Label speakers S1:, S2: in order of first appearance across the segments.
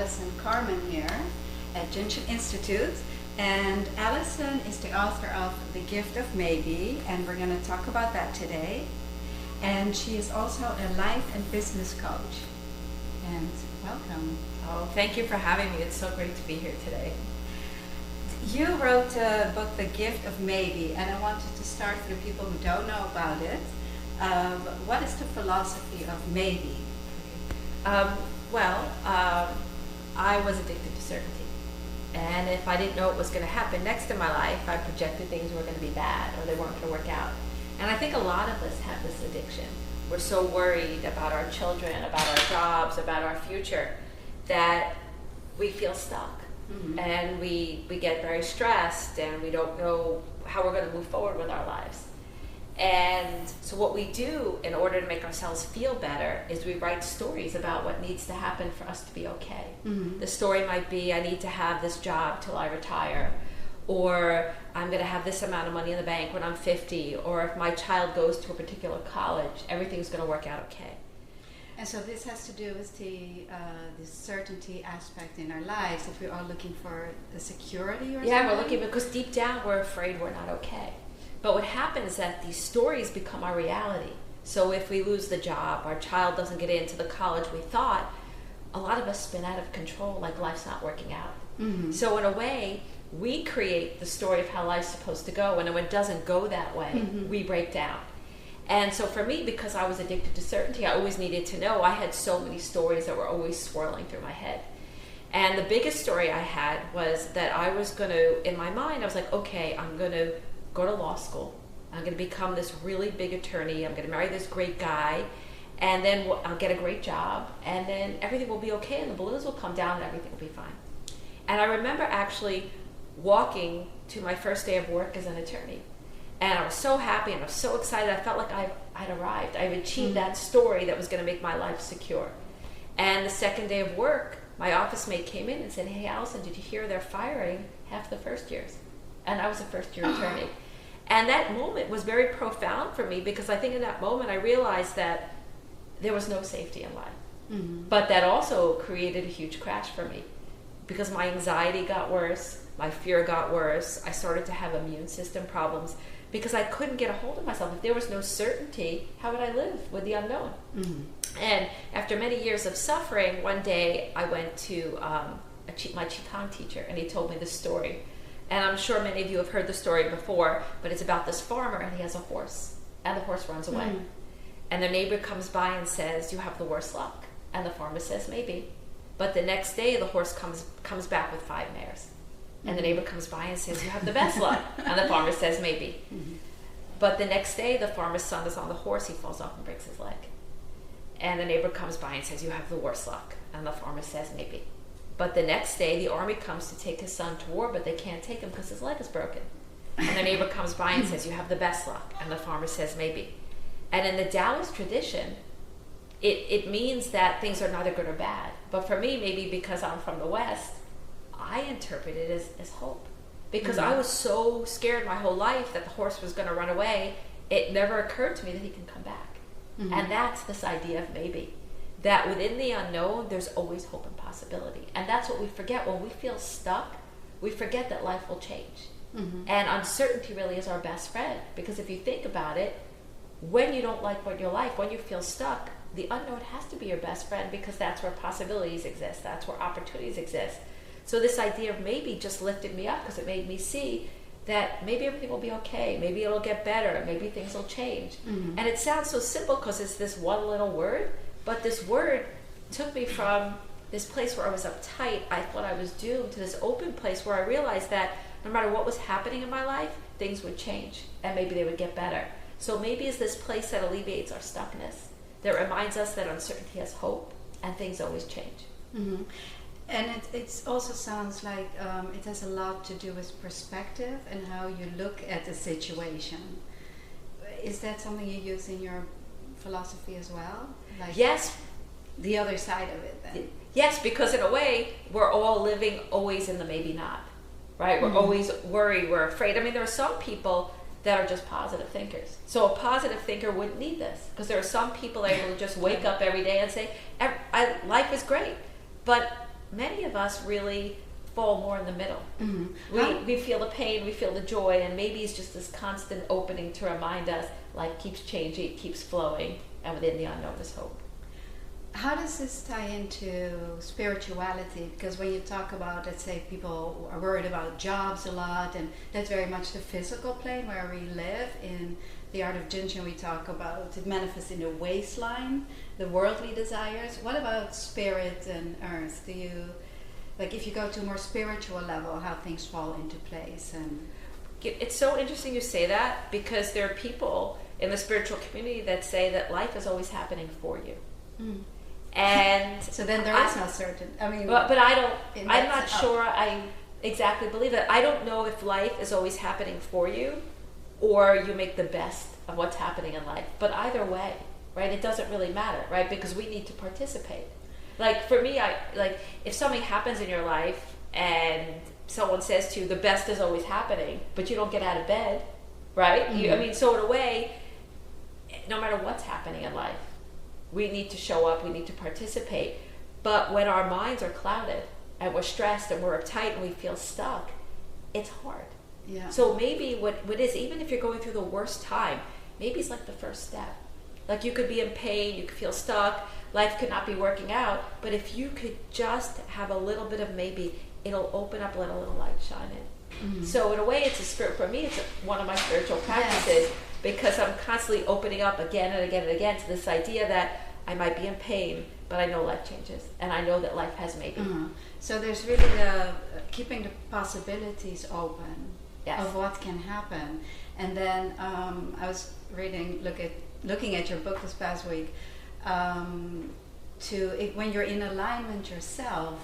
S1: Allison Carmen here at Jin Shin Institute, and Allison is the author of The Gift of Maybe, and we're going to talk about that today. And she is also a life and business coach. And welcome.
S2: Oh, thank you for having me. It's so great to be here today.
S1: You wrote the book The Gift of Maybe, and I wanted to start for the people who don't know about it. What is the philosophy of maybe?
S2: I was addicted to certainty. And if I didn't know what was going to happen next in my life, I projected things were going to be bad or they weren't going to work out. And I think a lot of us have this addiction. We're so worried about our children, about our jobs, about our future, that we feel stuck. Mm-hmm. And we get very stressed, and we don't know how we're going to move forward with our lives. And so what we do in order to make ourselves feel better is we write stories about what needs to happen for us to be okay. Mm-hmm. The story might be, I need to have this job till I retire, or I'm going to have this amount of money in the bank when I'm 50, or if my child goes to a particular college, everything's going to work out okay.
S1: And so this has to do with the certainty aspect in our lives, that we are looking for the security or something?
S2: Yeah, we're looking because deep down we're afraid we're not okay. But what happens is that these stories become our reality. So if we lose the job, our child doesn't get into the college we thought, a lot of us spin out of control, like life's not working out. Mm-hmm. So in a way, we create the story of how life's supposed to go, and when it doesn't go that way, mm-hmm. we break down. And so for me, because I was addicted to certainty, I always needed to know. I had so many stories that were always swirling through my head. And the biggest story I had was that I was going to, in my mind, I was like, okay, I'm going to go to law school. I'm going to become this really big attorney. I'm going to marry this great guy, and then I'll get a great job, and then everything will be okay, and the balloons will come down, and everything will be fine. And I remember actually walking to my first day of work as an attorney, and I was so happy, and I was so excited. I felt like I'd arrived. I've achieved mm-hmm. that story that was going to make my life secure. And the second day of work, my office mate came in and said, hey, Allison, did you hear they're firing half the first years? And I was a first-year attorney. And that moment was very profound for me, because I think in that moment I realized that there was no safety in life. Mm-hmm. But that also created a huge crash for me, because my anxiety got worse, my fear got worse, I started to have immune system problems, because I couldn't get a hold of myself. If there was no certainty, how would I live with the unknown? Mm-hmm. And after many years of suffering, one day I went to my Qigong teacher, and he told me this story. And I'm sure many of you have heard the story before, but it's about this farmer, and he has a horse, and the horse runs away. Mm. And their neighbor comes by and says, you have the worst luck. And the farmer says, maybe. But the next day, the horse comes back with 5 mares. And the neighbor comes by and says, you have the best luck. And the farmer says, maybe. Mm-hmm. But the next day, the farmer's son is on the horse, he falls off and breaks his leg. And the neighbor comes by and says, you have the worst luck. And the farmer says, maybe. But the next day, the army comes to take his son to war, but they can't take him because his leg is broken. And the neighbor comes by and says, you have the best luck. And the farmer says, maybe. And in the Taoist tradition, it means that things are neither good or bad. But for me, maybe because I'm from the West, I interpret it as hope. Because mm-hmm. I was so scared my whole life that the horse was going to run away, it never occurred to me that he can come back. Mm-hmm. And that's this idea of maybe. That within the unknown, there's always hope and possibility. And that's what we forget. When we feel stuck, we forget that life will change. Mm-hmm. And uncertainty really is our best friend. Because if you think about it, when you don't like what your life, when you feel stuck, the unknown has to be your best friend, because that's where possibilities exist. That's where opportunities exist. So this idea of maybe just lifted me up, because it made me see that maybe everything will be okay. Maybe it'll get better. Maybe things will change. Mm-hmm. And it sounds so simple because it's this one little word. But this word took me from this place where I was uptight, I thought I was doomed, to this open place where I realized that no matter what was happening in my life, things would change, and maybe they would get better. So maybe it's this place that alleviates our stuckness, that reminds us that uncertainty has hope, and things always change.
S1: Mm-hmm. And it also sounds like it has a lot to do with perspective and how you look at the situation. Is that something you use in your philosophy as well? Like
S2: yes.
S1: The other side of it then.
S2: Yes, because in a way, we're all living always in the maybe not, right? We're mm-hmm. always worried, we're afraid. I mean, there are some people that are just positive thinkers. So a positive thinker wouldn't need this, because there are some people able to just wake up every day and say, life is great. But many of us really fall more in the middle. We feel the pain, we feel the joy, and maybe it's just this constant opening to remind us life keeps changing, keeps flowing, and within the unknown is hope.
S1: How does this tie into spirituality? Because when you talk about, let's say, people are worried about jobs a lot, and that's very much the physical plane where we live. In the art of Jin Shin, we talk about it manifests in the waistline, the worldly desires. What about spirit and earth? Do you, like, if you go to a more spiritual level, how things fall into place? And
S2: it's so interesting you say that, because there are people in the spiritual community that say that life is always happening for you. And
S1: so then there is no certain, I mean,
S2: but I don't, I'm not sure I exactly believe that. I don't know if life is always happening for you or you make the best of what's happening in life. But either way, right, it doesn't really matter, right? Because we need to participate. Like for me, if something happens in your life and someone says to you, the best is always happening, but you don't get out of bed, right? I mean, so in a way, no matter what's happening in life, we need to show up, we need to participate. But when our minds are clouded and we're stressed and we're uptight and we feel stuck, it's hard.
S1: Yeah.
S2: So maybe what is, even if you're going through the worst time, maybe it's like the first step. Like you could be in pain, you could feel stuck, life could not be working out, but if you could just have a little bit of maybe, it'll open up, let a little light shine in. So in a way, it's a spirit, for me, it's one of my spiritual practices, because I'm constantly opening up again and again and again to this idea that I might be in pain, but I know life changes, and I know that life has maybe.
S1: So there's really the keeping the possibilities open of what can happen. And then I was looking at your book this past week, when you're in alignment yourself,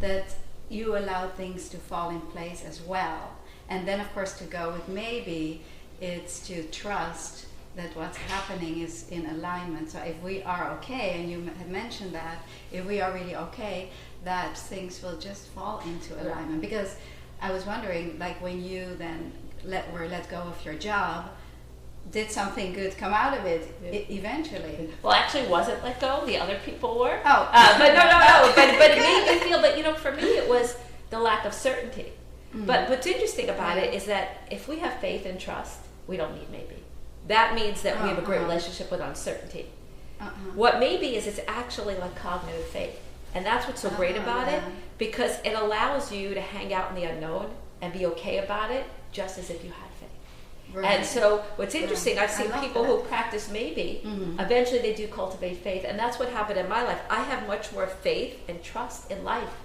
S1: that you allow things to fall in place as well. And then of course to go with maybe, it's to trust that what's happening is in alignment. So if we are okay, and you have mentioned that, if we are really okay, that things will just fall into alignment. Because I was wondering, like when you then were let go of your job, did something good come out of it eventually?
S2: Well, actually, it wasn't let go. The other people were.
S1: Oh.
S2: But no. But it made me feel, but for me, it was the lack of certainty. But what's interesting about it is that if we have faith and trust, we don't need maybe. That means that we have a great relationship with uncertainty. What maybe is, it's actually like cognitive faith. And that's what's so great about it, because it allows you to hang out in the unknown and be okay about it, just as if you had faith. Right. And so what's interesting, I've seen people who practice maybe, eventually they do cultivate faith. And that's what happened in my life. I have much more faith and trust in life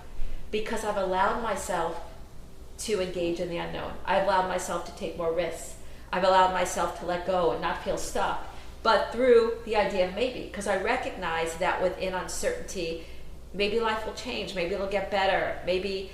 S2: because I've allowed myself to engage in the unknown. I've allowed myself to take more risks. I've allowed myself to let go and not feel stuck, but through the idea of maybe, because I recognize that within uncertainty, maybe life will change, maybe it'll get better, maybe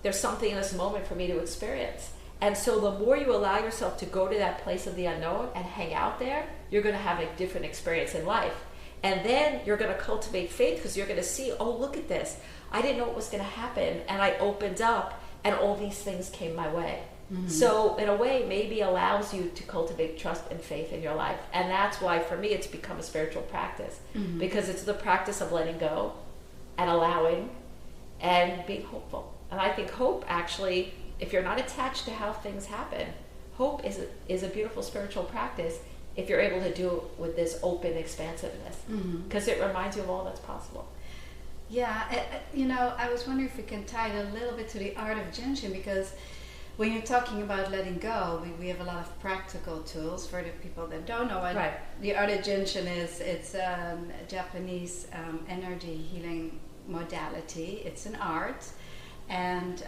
S2: there's something in this moment for me to experience. And so the more you allow yourself to go to that place of the unknown and hang out there, you're going to have a different experience in life. And then you're going to cultivate faith, because you're going to see, oh, look at this. I didn't know what was going to happen, and I opened up, and all these things came my way. So in a way, maybe allows you to cultivate trust and faith in your life. And that's why for me it's become a spiritual practice, because it's the practice of letting go and allowing and being hopeful. And I think hope, actually, if you're not attached to how things happen, hope is a beautiful spiritual practice if you're able to do it with this open expansiveness, because it reminds you of all that's possible.
S1: Yeah, I was wondering if we can tie it a little bit to the art of Jin Shin, because when you're talking about letting go, we have a lot of practical tools for the people that don't know what the art of Jin Shin is. It's a Japanese energy healing modality. It's an art, and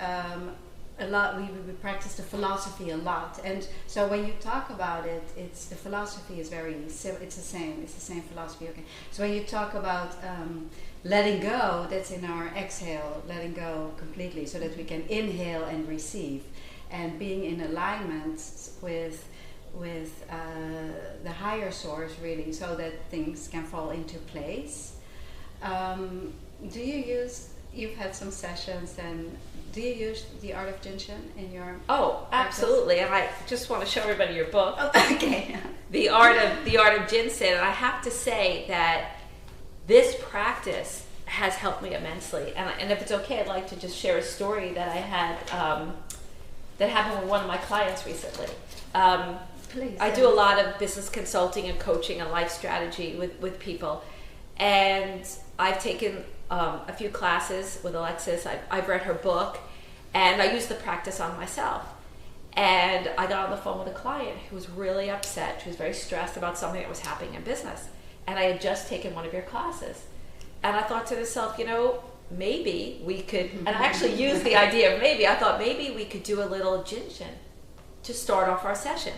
S1: a lot we practice the philosophy a lot. And so when you talk about it, it's the philosophy is very simple. It's the same philosophy. Okay. So when you talk about letting go, that's in our exhale, letting go completely, so that we can inhale and receive. And being in alignment with the higher source, really, so that things can fall into place. You've had some sessions, and do you use the art of Jin Shin in your
S2: practice? Absolutely. And I just want to show everybody your book.
S1: Oh, okay.
S2: The art of Jin Shin. And I have to say that this practice has helped me immensely. And if it's okay, I'd like to just share a story that I had that happened with one of my clients recently.
S1: Please.
S2: I do a lot of business consulting and coaching and life strategy with people. And I've taken a few classes with Alexis. I've read her book, and I use the practice on myself. And I got on the phone with a client who was really upset. She was very stressed about something that was happening in business. And I had just taken one of your classes. And I thought to myself, maybe we could, and I actually used the idea of I thought maybe we could do a little Jin Shin to start off our session.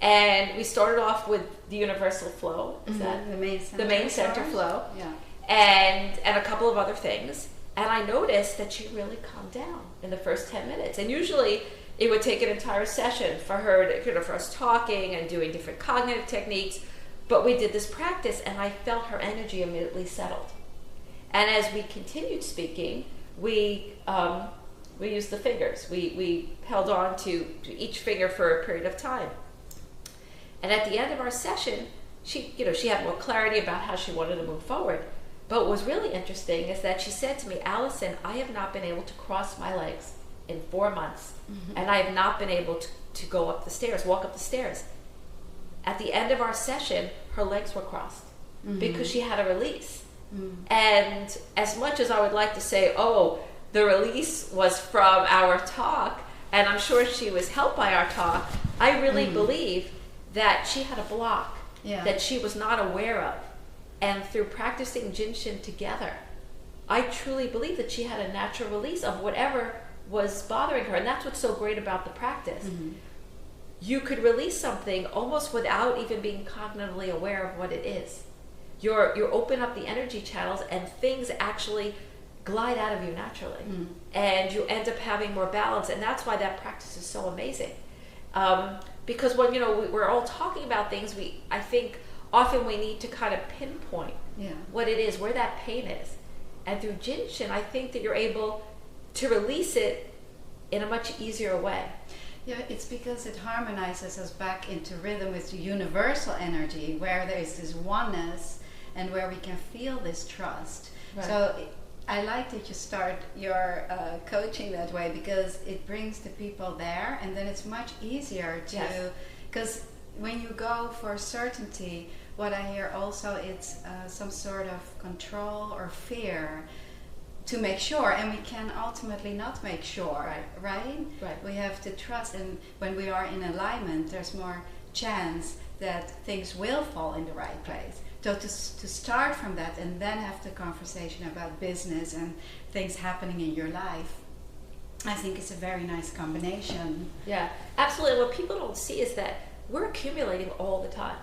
S2: And we started off with the universal flow. Is that
S1: the main
S2: center flow?
S1: Yeah.
S2: And a couple of other things. And I noticed that she really calmed down in the first 10 minutes. And usually it would take an entire session for her to, for us talking and doing different cognitive techniques. But we did this practice, and I felt her energy immediately settled. And as we continued speaking, we used the fingers. We held on to each finger for a period of time. And at the end of our session, she had more clarity about how she wanted to move forward. But what was really interesting is that she said to me, Allison, I have not been able to cross my legs in 4 months. And I have not been able to go up the stairs, walk up the stairs. At the end of our session, her legs were crossed because she had a release. And as much as I would like to say, oh, the release was from our talk, and I'm sure she was helped by our talk, I really believe that she had a block that she was not aware of. And through practicing Jin Shin together, I truly believe that she had a natural release of whatever was bothering her. And that's what's so great about the practice. You could release something almost without even being cognitively aware of what it is. You open up the energy channels, and things actually glide out of you naturally. And you end up having more balance. And that's why that practice is so amazing. Because when we're all talking about things, I think often we need to kind of pinpoint what it is, where that pain is. And through Jin Shin, I think that you're able to release it in a much easier way.
S1: Yeah, it's because it harmonizes us back into rhythm with the universal energy, where there is this oneness and where we can feel this trust.
S2: Right.
S1: So I like that you start your coaching that way, because it brings the people there, and then it's much easier to, because when you go for certainty, what I hear also, it's some sort of control or fear to make sure, and we can ultimately not make sure, right? We have to trust, and when we are in alignment, there's more chance that things will fall in the right place. So to start from that, and then have the conversation about business and things happening in your life, I think it's a very nice combination.
S2: Yeah, absolutely. What people don't see is that we're accumulating all the time.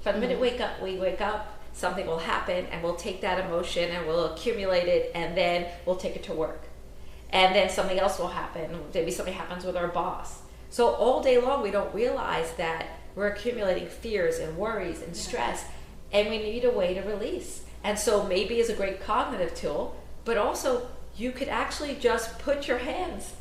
S2: From the minute we wake up, something will happen, and we'll take that emotion and we'll accumulate it, and then we'll take it to work. And then something else will happen. Maybe something happens with our boss. So all day long, we don't realize that we're accumulating fears and worries and stress, and we need a way to release. And so maybe it's a great cognitive tool, but also you could actually just put your hands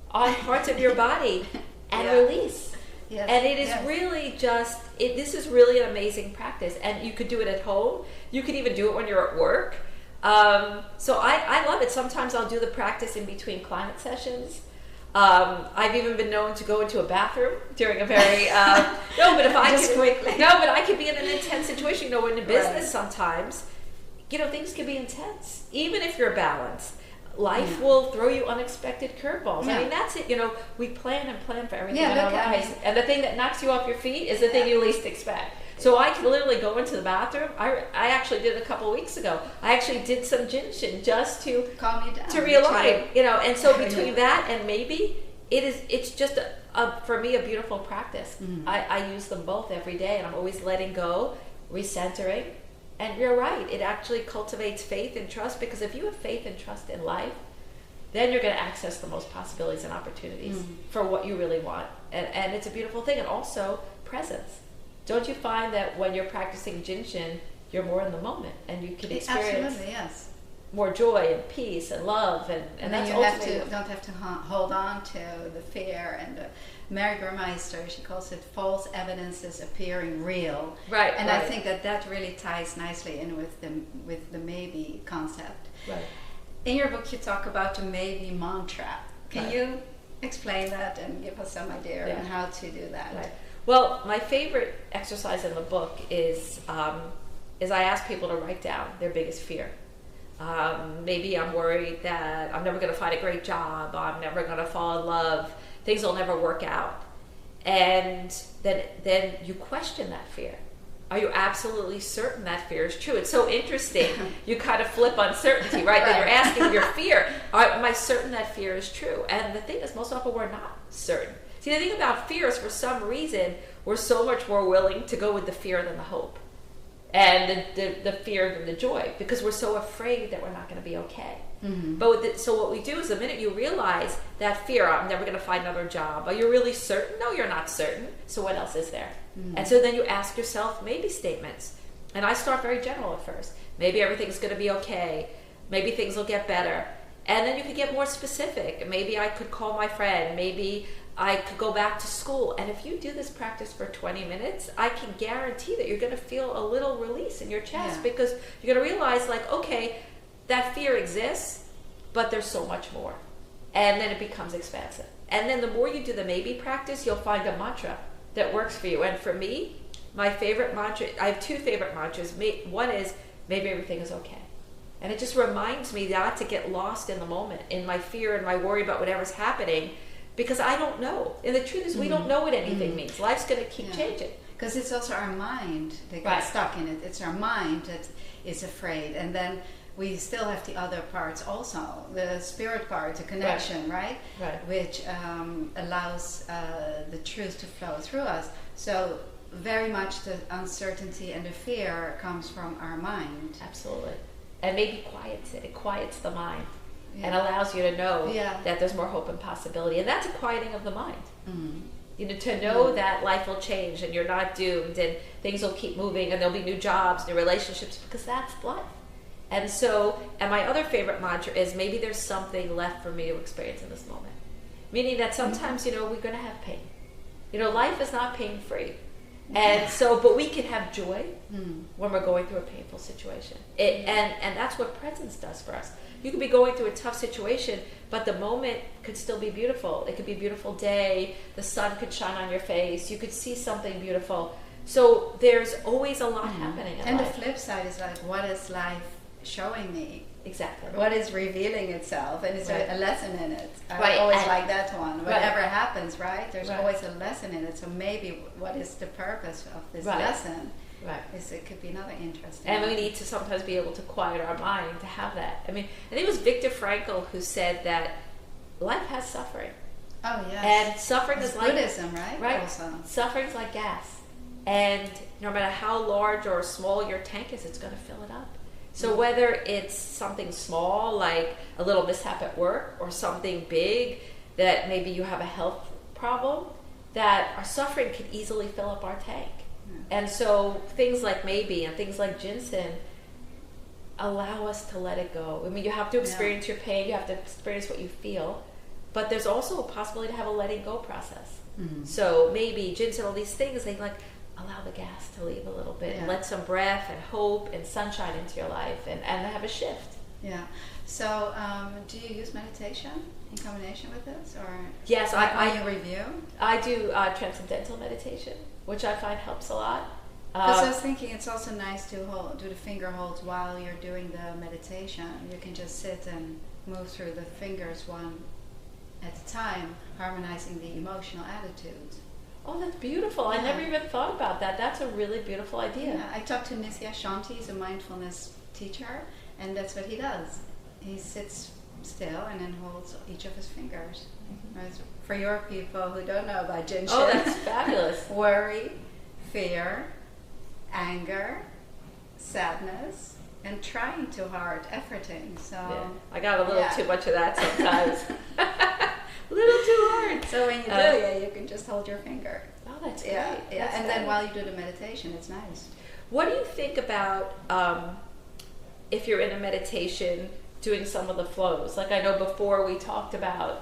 S2: on parts of your body and release.
S1: Yes.
S2: And it is really just, this is really an amazing practice. And you could do it at home. You could even do it when you're at work. So I love it. Sometimes I'll do the practice in between client sessions. I've even been known to go into a bathroom during a very but I could be in an intense situation. When in business sometimes, things can be intense. Even if you're balanced, life will throw you unexpected curveballs. I mean, that's it. We plan and plan for everything in our lives, and the thing that knocks you off your feet is the thing you least expect. So I can literally go into the bathroom. I actually did a couple of weeks ago. I actually did some Jin Shin just to
S1: calm you down,
S2: to realign. And so between that and maybe it's just for me a beautiful practice. I use them both every day, and I'm always letting go, recentering. And you're right, it actually cultivates faith and trust, because if you have faith and trust in life, then you're going to access the most possibilities and opportunities for what you really want. And it's a beautiful thing. And also presence. Don't you find that when you're practicing Jin Shin, you're more in the moment and you can experience?
S1: Absolutely, yes.
S2: more joy and peace and love, and
S1: then
S2: that's
S1: you
S2: ultimately
S1: don't have to hold on to the fear. And Mary Burmeister, she calls it false evidences appearing real.
S2: Right.
S1: And I think that really ties nicely in with the maybe concept.
S2: Right.
S1: In your book, you talk about the maybe mantra. Can
S2: Right.
S1: you explain that and give us some idea on how to do that?
S2: Right. Well, my favorite exercise in the book is I ask people to write down their biggest fear. Maybe I'm worried that I'm never going to find a great job, I'm never going to fall in love, things will never work out. And then you question that fear. Are you absolutely certain that fear is true? It's so interesting. You kind of flip uncertainty, right? That you're asking your fear, am I certain that fear is true? And the thing is, most often we're not certain. See, the thing about fear is, for some reason, we're so much more willing to go with the fear than the hope. And the fear than the joy, because we're so afraid that we're not going to be okay. Mm-hmm. But so what we do is, the minute you realize that fear, I'm never going to find another job, are you really certain? No, you're not certain. So what else is there? Mm-hmm. And so then you ask yourself maybe statements. And I start very general at first. Maybe everything's going to be okay. Maybe things will get better. And then you could get more specific. Maybe I could call my friend. Maybe I could go back to school. And if you do this practice for 20 minutes, I can guarantee that you're going to feel a little release in your chest, because you're going to realize, like, okay, that fear exists, but there's so much more. And then it becomes expansive. And then the more you do the maybe practice, you'll find a mantra that works for you. And for me, my favorite mantra, I have two favorite mantras. One is, maybe everything is okay. And it just reminds me not to get lost in the moment, in my fear and my worry about whatever's happening, because I don't know. And the truth is, we don't know what anything means. Life's going to keep changing.
S1: Because it's also our mind that gets stuck in it. It's our mind that is afraid. And then we still have the other parts also, the spirit part, the connection, right? Which allows the truth to flow through us. So very much the uncertainty and the fear comes from our mind.
S2: Absolutely. And maybe quiets it. It quiets the mind. And allows you to know that there's more hope and possibility. And that's a quieting of the mind. Mm-hmm. You know, to know that life will change and you're not doomed and things will keep moving and there'll be new jobs, new relationships, because that's life. And so, and my other favorite mantra is, maybe there's something left for me to experience in this moment. Meaning that sometimes, you know, we're going to have pain. You know, life is not pain-free. And so, but we can have joy when we're going through a painful situation. And that's what presence does for us. You could be going through a tough situation, but the moment could still be beautiful. It could be a beautiful day. The sun could shine on your face. You could see something beautiful. So there's always a lot happening in life.
S1: The flip side is, like, what is life showing me?
S2: Exactly.
S1: What is revealing itself? And is there a lesson in it? I
S2: Right.
S1: always like that one. Whatever happens, right? There's always a lesson in it. So maybe what is the purpose of this lesson?
S2: Right.
S1: It could be another interesting.
S2: And we need to sometimes be able to quiet our mind to have that. I mean, I think it was Viktor Frankl who said that life has suffering.
S1: Oh, yes.
S2: And suffering is like
S1: Buddhism, right?
S2: Right.
S1: Also.
S2: Suffering is like gas. And no matter how large or small your tank is, it's going to fill it up. So whether it's something small, like a little mishap at work, or something big, that maybe you have a health problem, that our suffering could easily fill up our tank. And so things like maybe and things like Jin Shin allow us to let it go. I mean, you have to experience your pain, you have to experience what you feel, but there's also a possibility to have a letting go process. Mm-hmm. So maybe Jin Shin, all these things, they like allow the gas to leave a little bit and let some breath and hope and sunshine into your life and have a shift.
S1: Yeah. So do you use meditation in combination with this? Or
S2: yes,
S1: I review?
S2: I do transcendental meditation, which I find helps a lot.
S1: Because I was thinking it's also nice to do the finger holds while you're doing the meditation. You can just sit and move through the fingers one at a time, harmonizing the emotional attitudes.
S2: Oh, that's beautiful. I never even thought about that. That's a really beautiful idea.
S1: Yeah, I talked to Nisya Shanti, he's a mindfulness teacher, and that's what he does. He sits still and then holds each of his fingers. Mm-hmm. Right? For your people who don't know about Jin Shin.
S2: Oh, that's fabulous.
S1: Worry, fear, anger, sadness, and trying too hard, efforting. So
S2: I got a little too much of that sometimes. A little too hard.
S1: So when you do you can just hold your finger.
S2: Oh, that's great.
S1: Yeah.
S2: That's
S1: and then while you do the meditation, it's nice.
S2: What do you think about if you're in a meditation doing some of the flows. Like I know before we talked about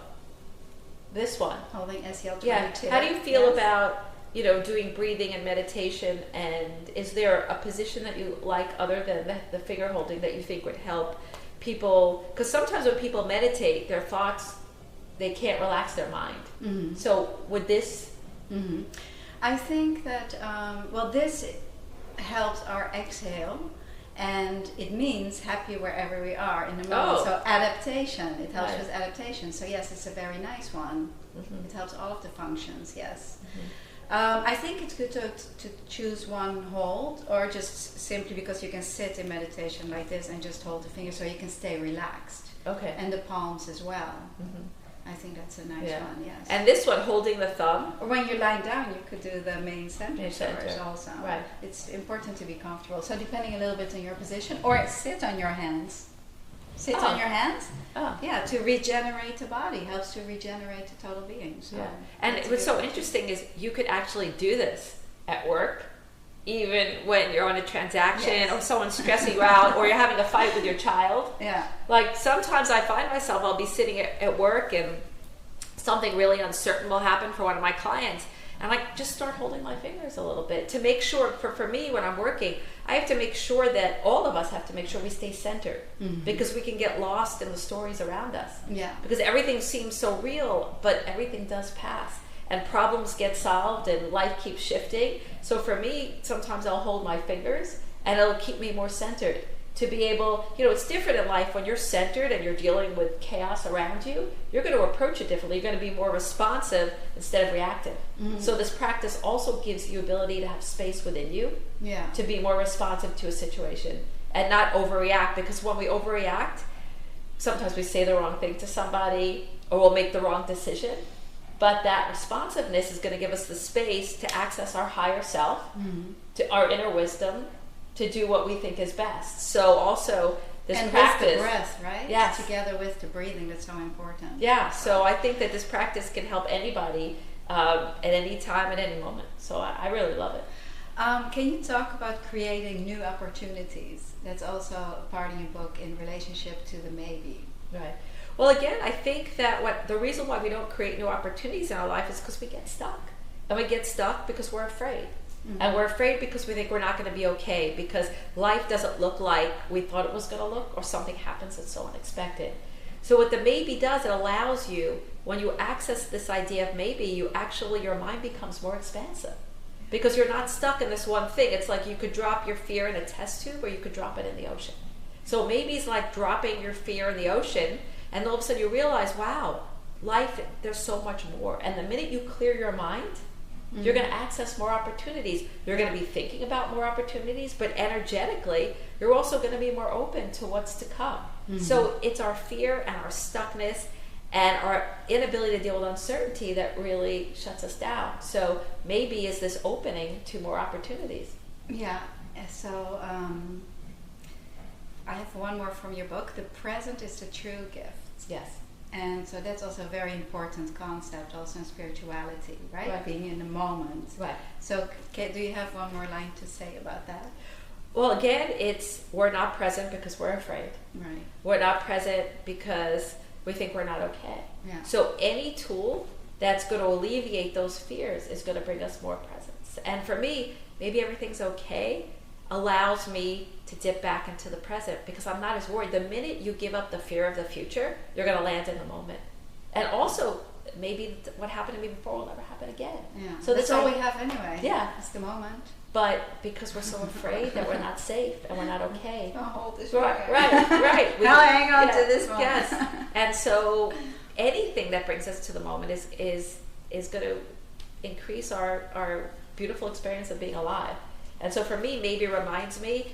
S2: this one.
S1: Holding SEL22.
S2: Yeah. How do you feel about, you know, doing breathing and meditation, and is there a position that you like other than the finger holding that you think would help people? Because sometimes when people meditate, their thoughts, they can't relax their mind.
S1: Mm-hmm.
S2: So would this...
S1: Mm-hmm. I think that, well, this helps our exhale, and it means happy wherever we are in the moment.
S2: Oh.
S1: So adaptation, it helps
S2: Right.
S1: with adaptation. So yes, it's a very nice one.
S2: Mm-hmm.
S1: It helps all of the functions, yes.
S2: Mm-hmm.
S1: I think it's good to choose one hold, or just simply because you can sit in meditation like this and just hold the fingers so you can stay relaxed.
S2: Okay.
S1: And the palms as well.
S2: Mm-hmm.
S1: I think that's a nice one, yes.
S2: And this one, holding the thumb.
S1: Or when you're lying down, you could do the main center
S2: Main center.
S1: stretch also.
S2: Right.
S1: It's important to be comfortable. So depending a little bit on your position, or sit on your hands. Sit
S2: Oh.
S1: on your hands.
S2: Oh.
S1: Yeah, to regenerate the body, helps to regenerate the total being. So
S2: Yeah. And
S1: that's
S2: what's
S1: good.
S2: so interesting is you could actually do this at work, even when you're on a transaction,
S1: Yes.
S2: or someone's stressing you out, or you're having a fight with your child.
S1: Yeah.
S2: Like sometimes I find myself, I'll be sitting at work and something really uncertain will happen for one of my clients, and I just start holding my fingers a little bit to make sure, for me when I'm working, I have to make sure that all of us have to make sure we stay centered,
S1: Mhm.
S2: because we can get lost in the stories around us.
S1: Yeah.
S2: Because everything seems so real, but everything does pass, and problems get solved, and life keeps shifting. So for me, sometimes I'll hold my fingers, and it'll keep me more centered. To be able, you know, it's different in life when you're centered and you're dealing with chaos around you. You're going to approach it differently. You're going to be more responsive instead of reactive.
S1: Mhm.
S2: So this practice also gives you ability to have space within you
S1: Yeah.
S2: to be more responsive to a situation and not overreact. Because when we overreact, sometimes we say the wrong thing to somebody, or we'll make the wrong decision. But that responsiveness is going to give us the space to access our higher self,
S1: Mhm.
S2: to our inner wisdom, to do what we think is best. So also this
S1: and
S2: practice,
S1: with the breath, right?
S2: Yes.
S1: Together with the breathing, that's so important.
S2: yeah. So I think that this practice can help anybody at any time, at any moment. So I really love it.
S1: Can you talk about creating new opportunities? That's also a part in your book in relationship to the maybe.
S2: Right. Well, again, I think that the reason why we don't create new opportunities in our life is because we get stuck, and we get stuck because we're afraid.
S1: Mhm.
S2: And we're afraid because we think we're not going to be okay, because life doesn't look like we thought it was going to look, or something happens that's so unexpected. So what the maybe does, it allows you, when you access this idea of maybe, your mind becomes more expansive, because you're not stuck in this one thing. It's like you could drop your fear in a test tube, or you could drop it in the ocean. So maybe it's like dropping your fear in the ocean, and all of a sudden you realize, wow, life, there's so much more. And the minute you clear your mind, you're going to access more opportunities. You're going to be thinking about more opportunities, but energetically, you're also going to be more open to what's to come.
S1: Mhm.
S2: So it's our fear and our stuckness and our inability to deal with uncertainty that really shuts us down. So maybe is this opening to more opportunities.
S1: Yeah. So I have one more from your book. The present is the true gift.
S2: Yes.
S1: And so that's also a very important concept, also in spirituality, right?
S2: Right.
S1: Being in the moment.
S2: Right.
S1: So do you have one more line to say about that?
S2: Well, again, we're not present because we're afraid.
S1: Right.
S2: We're not present because we think we're not okay.
S1: Yeah.
S2: So any tool that's going to alleviate those fears is going to bring us more presence. And for me, maybe everything's okay allows me to dip back into the present, because I'm not as worried. The minute you give up the fear of the future, you're going to land in the moment. And also, maybe what happened to me before will never happen again.
S1: Yeah.
S2: So
S1: that's
S2: this
S1: all
S2: like-
S1: we have anyway.
S2: Yeah.
S1: It's the moment.
S2: But because we're so afraid that we're not safe and we're not okay.
S1: I'll hold this
S2: Right.
S1: We I'll hang on to this one.
S2: Yes. And so anything that brings us to the moment is going to increase our beautiful experience of being alive. And so for me, maybe reminds me,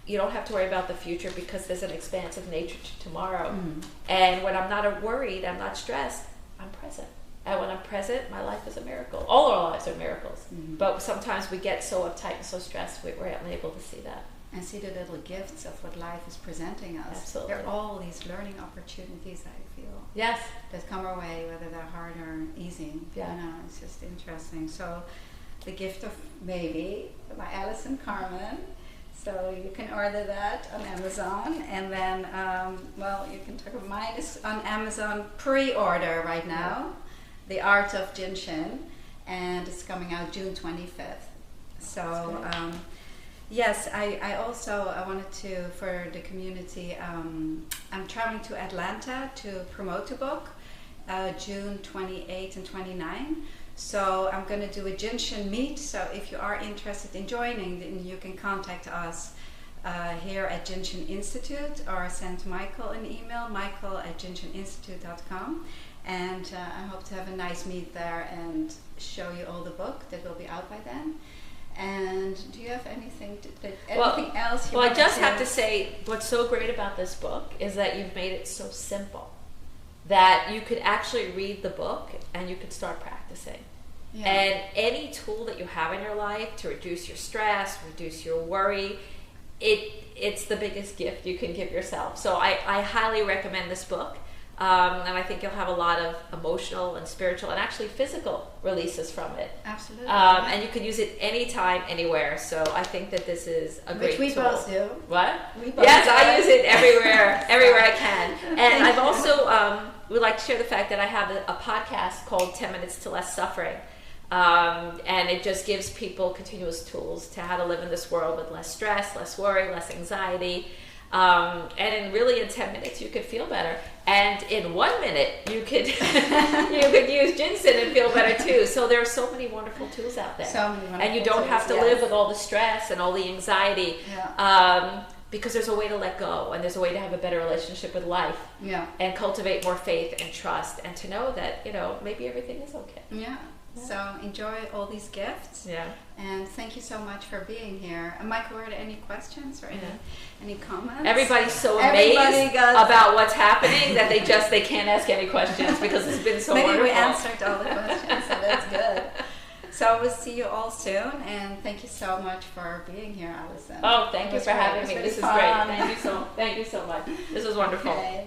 S2: you don't have to worry about the future because there's an expansive nature to tomorrow.
S1: Mm.
S2: And when I'm not worried, I'm not stressed, I'm present. And when I'm present, my life is a miracle. All our lives are miracles.
S1: Mhm.
S2: But sometimes we get so uptight and so stressed, we're unable to see that.
S1: And see the little gifts of what life is presenting us.
S2: Absolutely.
S1: There are all these learning opportunities, I feel,
S2: Yes.
S1: that come our way, whether they're hard or easy.
S2: Yeah.
S1: You know, it's just interesting. So, The Gift of Maybe by Allison Carmen. So you can order that on Amazon, and then, well, you can talk about mine is on Amazon pre-order right now, The Art of Jin Shin, and it's coming out June 25th. So, yes, I also, I wanted to, for the community, I'm traveling to Atlanta to promote the book, June 28 and 29. So I'm going to do a Jin Shin meet. So if you are interested in joining, then you can contact us here at Jin Shin Institute, or send Michael an email, michael@jinshininstitute.com. And I hope to have a nice meet there and show you all the book that will be out by then. And do you have anything else?
S2: Well, I just have to say, what's so great about this book is that you've made it so simple that you could actually read the book and you could start practicing. Yeah. And any tool that you have in your life to reduce your stress, reduce your worry, it's the biggest gift you can give yourself. So I highly recommend this book. And I think you'll have a lot of emotional and spiritual and actually physical releases from it.
S1: Absolutely.
S2: And you can use it anytime, anywhere. So I think that this is a great tool.
S1: Which we both do.
S2: What?
S1: We both
S2: yes,
S1: do.
S2: I use it everywhere I can. And I've also would like to share the fact that I have a podcast called 10 Minutes to Less Suffering. And it just gives people continuous tools to how to live in this world with less stress, less worry, less anxiety. And in 10 minutes you could feel better, and in 1 minute you could use Jin Shin and feel better too. So there are so many wonderful tools out there, and you don't have to live with all the stress and all the anxiety, because there's a way to let go, and there's a way to have a better relationship with life, and cultivate more faith and trust, and to know that maybe everything is okay.
S1: So enjoy all these gifts. And thank you so much for being here. Michael, were there any questions or any comments?
S2: Everybody's so amazed about what's happening that they can't ask any questions because it's been so wonderful.
S1: Maybe we answered all the questions, so that's good. So we'll see you all soon, and thank you so much for being here, Allison.
S2: Oh, thank you for having me. This is great. Thank you so much. This was wonderful.
S1: Okay.